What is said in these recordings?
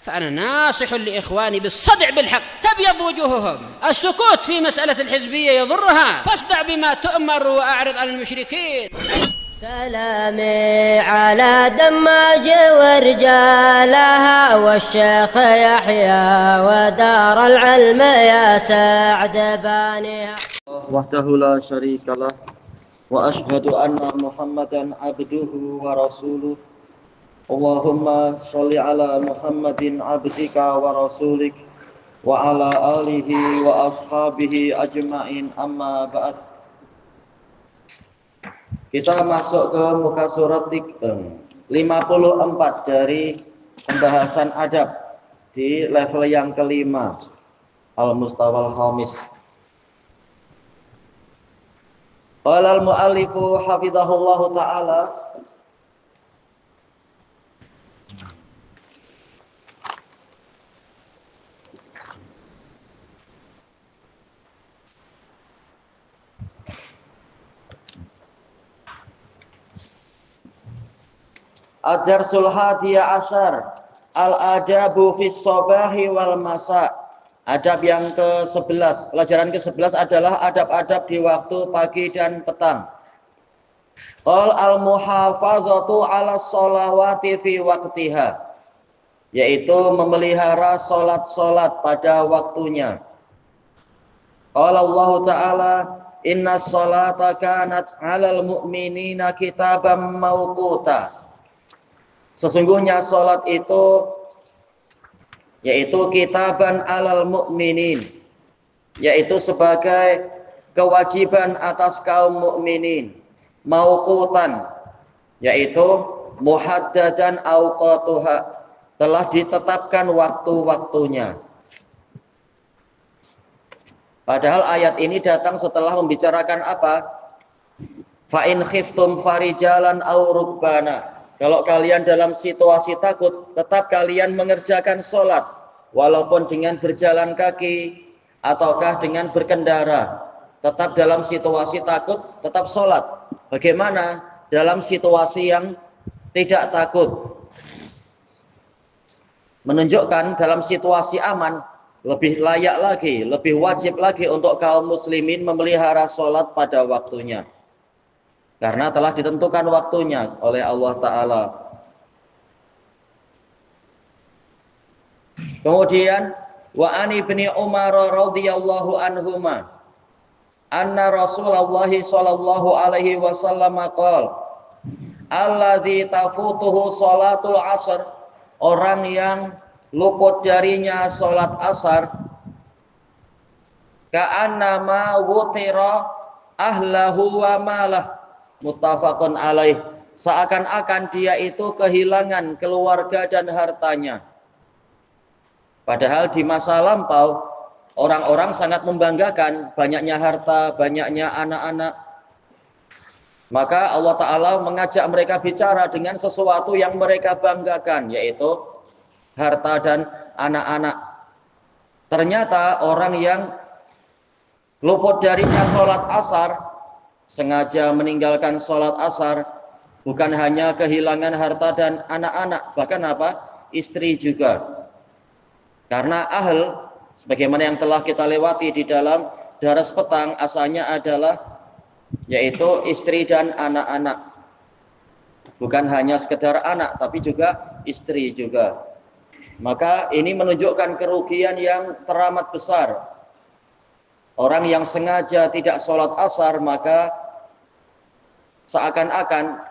فأنا ناصح لإخواني بالصدع بالحق تبيض وجوههم. السكوت في مسألة الحزبية يضرها، فاصدع بما تؤمر وأعرض عن المشركين. سلامي على دماج ورجالها والشيخ يحيى ودار العلم يا سعد بانيها. وحده لا شريك له وأشهد أن محمدا عبده ورسوله. اللهم صل على محمد عبدك ورسولك وعلى آله وأصحابه أجمعين. Amma ba'd. Kita masuk ke muka surat 54 dari pembahasan adab di level yang kelima, al-mustawal khamis. Qala al-muallifu hafizahullahu ta'ala, Ad-darsul hadiya asyar al-adabu fis sabahi wal masa. Adab yang ke-11, pelajaran ke-11 adalah adab-adab di waktu pagi dan petang. Qal al-muhafazatu ala sholawati fi waqtiha, yaitu memelihara salat-salat pada waktunya. Qala Allah Ta'ala, inna sholata kanat 'alal mu'minina kitaban mawquta. Sesungguhnya salat itu yaitu kitaban 'alal mu'minin, yaitu sebagai kewajiban atas kaum mukminin. Mauqutan, yaitu muhaddadan awqatuha, telah ditetapkan waktu-waktunya. Padahal ayat ini datang setelah membicarakan apa? Fa in khiftum farijalan aw rukbana. Kalau kalian dalam situasi takut, tetap kalian mengerjakan sholat, walaupun dengan berjalan kaki ataukah dengan berkendara. Tetap dalam situasi takut, tetap sholat. Bagaimana dalam situasi yang tidak takut? Menunjukkan dalam situasi aman, lebih layak lagi, lebih wajib lagi untuk kaum muslimin memelihara sholat pada waktunya. Karena telah ditentukan waktunya oleh Allah Ta'ala. Kemudian wa an ibni Umar radhiyallahu anhuma anna Rasulullah sallallahu alaihi wasallam qala alladzi tafutuhu salatul asr, orang yang luput darinya salat asar, ka'annama wutira ahlahu wa malah, muttafaqun alaih, seakan-akan dia itu kehilangan keluarga dan hartanya. Padahal di masa lampau orang-orang sangat membanggakan banyaknya harta, banyaknya anak-anak. Maka Allah Ta'ala mengajak mereka bicara dengan sesuatu yang mereka banggakan, yaitu harta dan anak-anak. Ternyata orang yang luput darinya sholat asar, sengaja meninggalkan sholat asar, bukan hanya kehilangan harta dan anak-anak, bahkan apa? Istri juga. Karena ahl, sebagaimana yang telah kita lewati di dalam daras petang, asalnya adalah yaitu istri dan anak-anak. Bukan hanya sekedar anak, tapi juga istri juga. Maka ini menunjukkan kerugian yang teramat besar. Orang yang sengaja tidak sholat asar, maka seakan-akan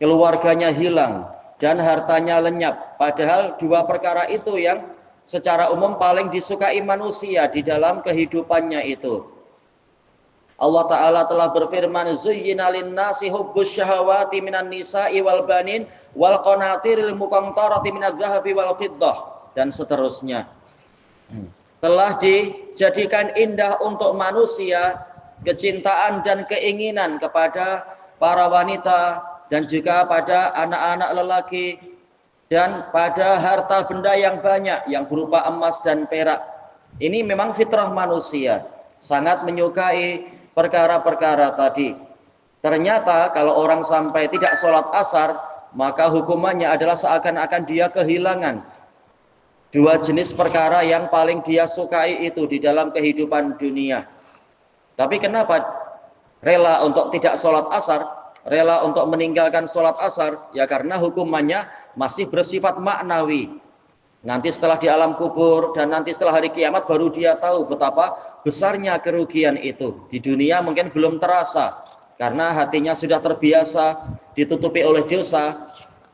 keluarganya hilang dan hartanya lenyap. Padahal dua perkara itu yang secara umum paling disukai manusia di dalam kehidupannya itu. Allah Ta'ala telah berfirman, zuyyina lin-nasi hubbus syahawati minan nisa'i wal banin wal qanatiril muqantarati minadz zahabi wal fiddah, dan seterusnya. Telah dijadikan indah untuk manusia kecintaan dan keinginan kepada para wanita dan juga pada anak-anak lelaki, dan pada harta benda yang banyak yang berupa emas dan perak. Ini memang fitrah manusia, sangat menyukai perkara-perkara tadi. Ternyata kalau orang sampai tidak sholat asar, maka hukumannya adalah seakan-akan dia kehilangan dua jenis perkara yang paling dia sukai itu di dalam kehidupan dunia. Tapi kenapa rela untuk tidak sholat asar, rela untuk meninggalkan sholat asar? Ya karena hukumannya masih bersifat maknawi. Nanti setelah di alam kubur dan nanti setelah hari kiamat baru dia tahu betapa besarnya kerugian itu. Di dunia mungkin belum terasa karena hatinya sudah terbiasa ditutupi oleh dosa,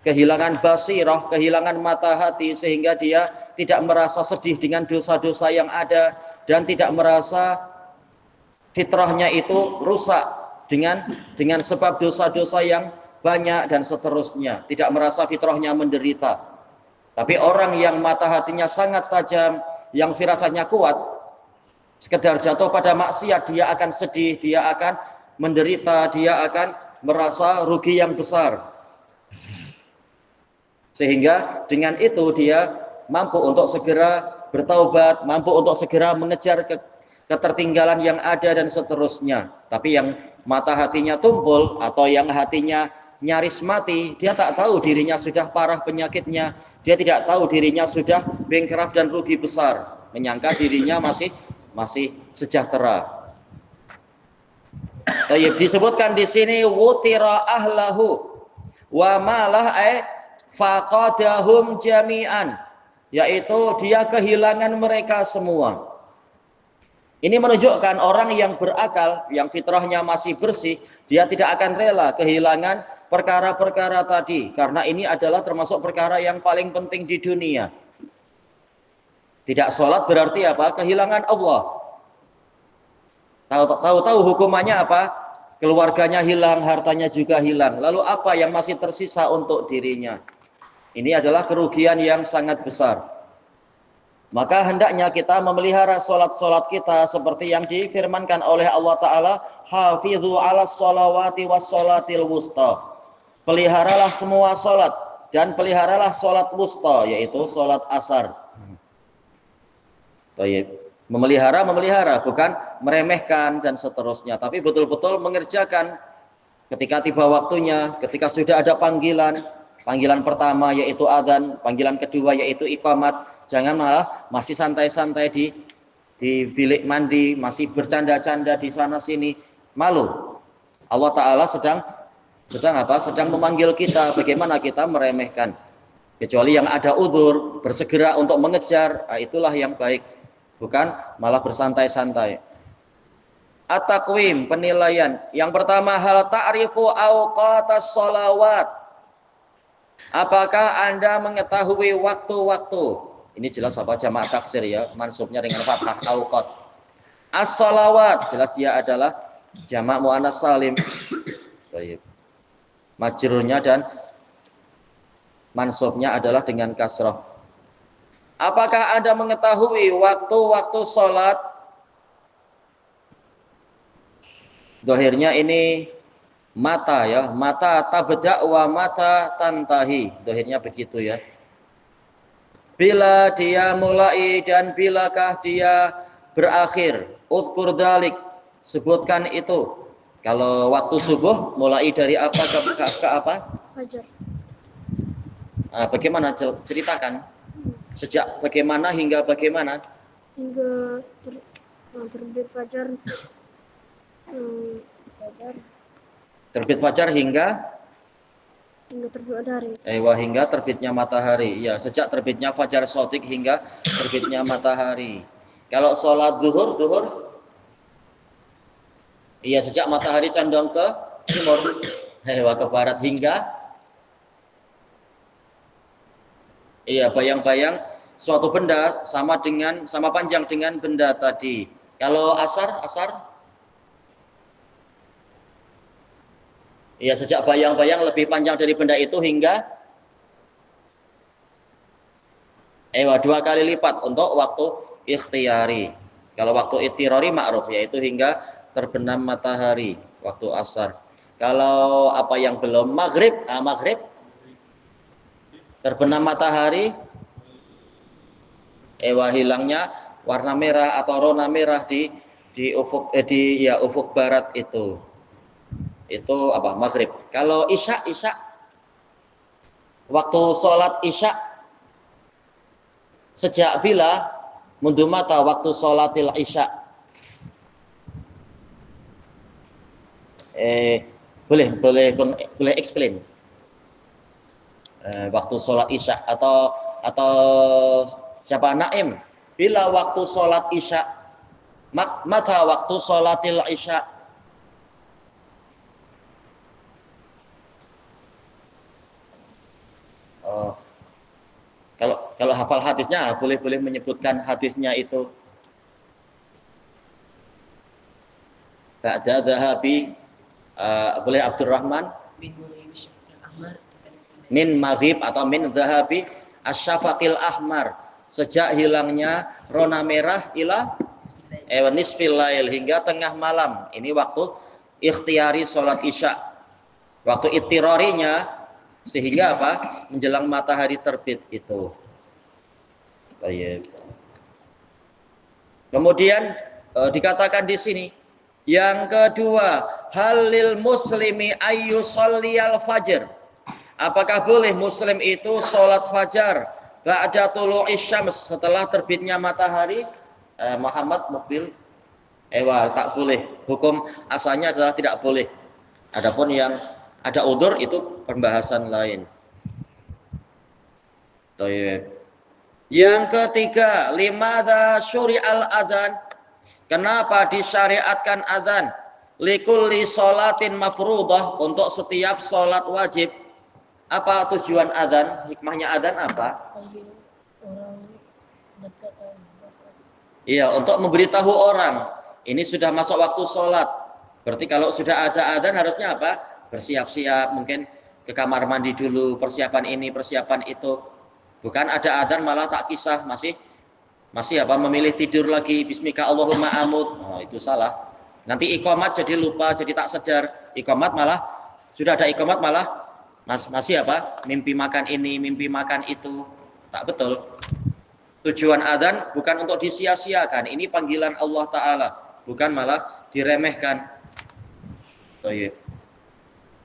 kehilangan basirah, kehilangan mata hati, sehingga dia tidak merasa sedih dengan dosa-dosa yang ada dan tidak merasa fitrahnya itu rusak dengan sebab dosa-dosa yang banyak dan seterusnya, tidak merasa fitrahnya menderita. Tapi orang yang mata hatinya sangat tajam, yang firasatnya kuat, sekedar jatuh pada maksiat dia akan sedih, dia akan menderita, dia akan merasa rugi yang besar. Sehingga dengan itu dia mampu untuk segera bertaubat, mampu untuk segera mengejar ketertinggalan yang ada dan seterusnya. Tapi yang mata hatinya tumpul atau yang hatinya nyaris mati, dia tak tahu dirinya sudah parah penyakitnya, dia tidak tahu dirinya sudah bengkraf dan rugi besar, menyangka dirinya masih sejahtera. Disebutkan di sini wutira ahlahu wa malah faqadahum jami'an, yaitu dia kehilangan mereka semua. Ini menunjukkan orang yang berakal, yang fitrahnya masih bersih, dia tidak akan rela kehilangan perkara-perkara tadi, karena ini adalah termasuk perkara yang paling penting di dunia. Tidak sholat berarti apa? Kehilangan Allah. Tahu-tahu hukumannya apa? Keluarganya hilang, hartanya juga hilang. Lalu apa yang masih tersisa untuk dirinya? Ini adalah kerugian yang sangat besar. Maka hendaknya kita memelihara sholat-sholat kita seperti yang difirmankan oleh Allah Ta'ala, hafidhu ala sholawati was sholatil wusta. Peliharalah semua sholat dan peliharalah sholat wusta, yaitu sholat asar. Memelihara, bukan meremehkan dan seterusnya, tapi betul-betul mengerjakan ketika tiba waktunya, ketika sudah ada panggilan pertama yaitu adzan, panggilan kedua yaitu iqamat. Jangan malah masih santai-santai di bilik mandi, masih bercanda-canda di sana sini, malu. Allah Ta'ala sedang memanggil kita, bagaimana kita meremehkan. Kecuali yang ada udzur, bersegera untuk mengejar, itulah yang baik, bukan malah bersantai-santai. At-taqwim, penilaian. Yang pertama, hal ta'rifu awqatas sholawat. Apakah Anda mengetahui waktu-waktu? Ini jelas apa? Jamak taksir ya, mansubnya dengan fathah awqat. As-sholawat, jelas dia adalah jamak muannats salim. Baik. Majrurnya dan mansubnya adalah dengan kasrah. Apakah Anda mengetahui waktu-waktu sholat? Dohirnya ini mata ya, mata tabda wa mata tantahi. Dohirnya begitu ya. Bila dia mulai dan bilakah dia berakhir. Uzkur dzalik, sebutkan itu. Kalau waktu subuh mulai dari apa ke apa? Fajar. Bagaimana ceritakan? Sejak bagaimana hingga bagaimana? Hingga terbit fajar. Terbit fajar hingga terbit matahari. Hingga terbitnya matahari. Ya, sejak terbitnya fajar shadiq hingga terbitnya matahari. Kalau sholat zuhur, iya sejak matahari condong ke timur, ke barat hingga, iya bayang-bayang suatu benda sama panjang dengan benda tadi. Kalau asar, iya sejak bayang-bayang lebih panjang dari benda itu hingga 2 kali lipat untuk waktu ikhtiyari. Kalau waktu ittirari ma'ruf, yaitu hingga terbenam matahari waktu asar. Kalau apa yang belum maghrib terbenam matahari, hilangnya warna merah atau rona merah di ufuk barat itu apa? Maghrib. Kalau isya waktu sholat isya Sejak bila mundu mata waktu sholatil isya? Boleh explain. Waktu sholat isya atau siapa? Naim. Bila waktu sholat isya? Mata waktu sholatil isya? Kalau hafal hadisnya boleh menyebutkan hadisnya itu. Ba'da dhahabi boleh Abdurrahman min maghrib atau min dhahabi asyafaqil ahmar, sejak hilangnya rona merah ila nisfil lail, hingga tengah malam. Ini waktu ikhtiari sholat isya. Waktu ittirarinya sehingga apa? Menjelang matahari terbit itu. Baik. Kemudian dikatakan di sini yang kedua, halil muslimi ayyusalliyal fajr. Apakah boleh muslim itu sholat fajar ba'da tulu'is syams, setelah terbitnya matahari? Muhammad mobil tak boleh. Hukum asalnya adalah tidak boleh. Adapun yang ada udzur itu pembahasan lain. Baik. Yang ketiga, limadza syuri'al adzan? Kenapa disyariatkan adzan? Likulli sholatin mafruḍah, untuk setiap sholat wajib. Apa tujuan adzan? Hikmahnya adzan apa? Iya, untuk memberitahu orang ini sudah masuk waktu sholat. Berarti kalau sudah ada adzan harusnya apa? Bersiap-siap, mungkin ke kamar mandi dulu, persiapan ini, persiapan itu. Bukan ada adzan malah tak kisah, masih apa, memilih tidur lagi, bismika Allahumma amut. Oh, itu salah. Nanti iqamat jadi lupa, jadi tak sadar. Iqamat malah sudah ada iqamat malah masih apa? Mimpi makan ini, mimpi makan itu. Tak betul. Tujuan adzan bukan untuk disia-siakan. Ini panggilan Allah Ta'ala, bukan malah diremehkan.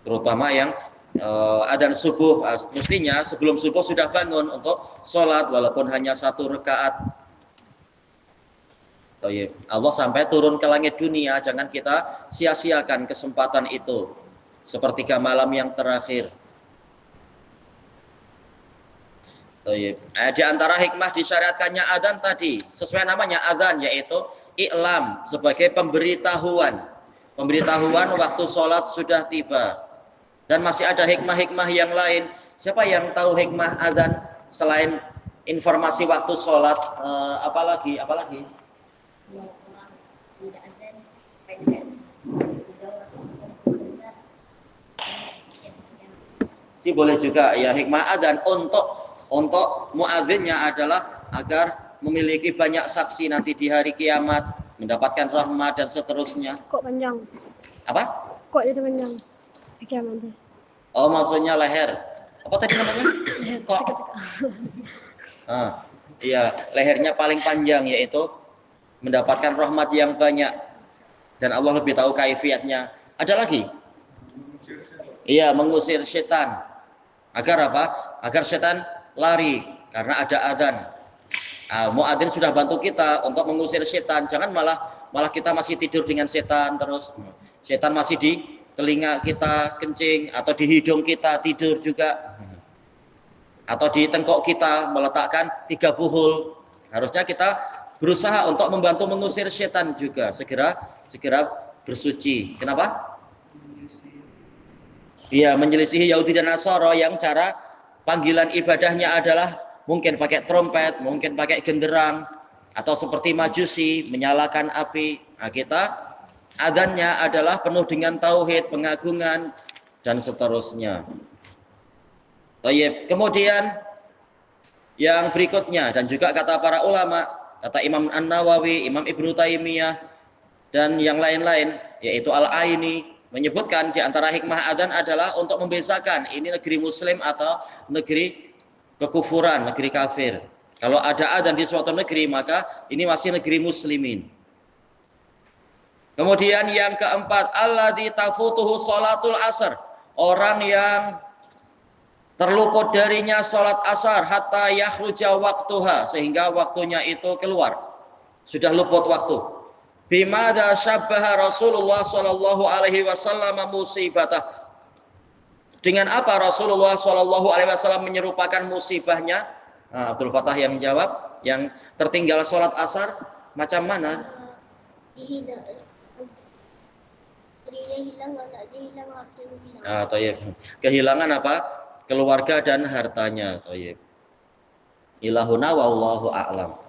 Terutama yang adzan subuh, mestinya sebelum subuh sudah bangun untuk sholat walaupun hanya 1 rakaat. Allah sampai turun ke langit dunia, jangan kita sia-siakan kesempatan itu. Sepertiga malam yang terakhir. Di antara hikmah disyariatkannya adzan tadi, sesuai namanya adzan, yaitu i'lam, sebagai pemberitahuan waktu sholat sudah tiba. Dan masih ada hikmah-hikmah yang lain. Siapa yang tahu hikmah adzan selain informasi waktu sholat? Apalagi? Si boleh juga ya, hikmah adzan untuk muadzinnya adalah agar memiliki banyak saksi nanti di hari kiamat, mendapatkan rahmat dan seterusnya. Kok panjang? Apa? Kok jadi panjang? Kiamat. Oh, maksudnya leher. Apa tadi namanya? Kok? Iya, lehernya paling panjang, yaitu mendapatkan rahmat yang banyak. Dan Allah lebih tahu kaifiatnya. Ada lagi? Iya, mengusir setan. Agar apa? Agar setan lari, karena ada adzan. Muadzin sudah bantu kita untuk mengusir setan. Jangan malah kita masih tidur dengan setan terus. Setan masih di telinga kita kencing, atau di hidung kita tidur juga, atau di tengkok kita meletakkan 3 buhul. Harusnya kita berusaha untuk membantu mengusir setan juga. Segera bersuci. Kenapa? Iya, menyelisihi Yahudi dan Nasara yang cara panggilan ibadahnya adalah mungkin pakai trompet, mungkin pakai genderang, atau seperti Majusi menyalakan api. Kita adzannya adalah penuh dengan tauhid, pengagungan, dan seterusnya. Kemudian yang berikutnya, dan juga kata para ulama, kata Imam An-Nawawi, Imam Ibnu Taimiyah, dan yang lain-lain, yaitu Al-Aini, menyebutkan di antara hikmah adzan adalah untuk membedakan ini negeri muslim atau negeri kekufuran, negeri kafir. Kalau ada adzan di suatu negeri, maka ini masih negeri muslimin. Kemudian yang keempat, alladzi tafutuhu sholatul asar, orang yang terluput darinya sholat asar hatta yakhruja waktuha, sehingga waktunya itu keluar, sudah luput waktu. Bimada syabbaha Rasulullah sallallahu alaihi wasallam musibatah. Dengan apa Rasulullah sallallahu alaihi wasallam menyerupakan musibahnya? Nah, Abdul Fatah yang menjawab, yang tertinggal sholat asar macam mana? Tayyib. Kehilangan apa? Keluarga dan hartanya. Tayyib. Ilahuna wallahu a'lam.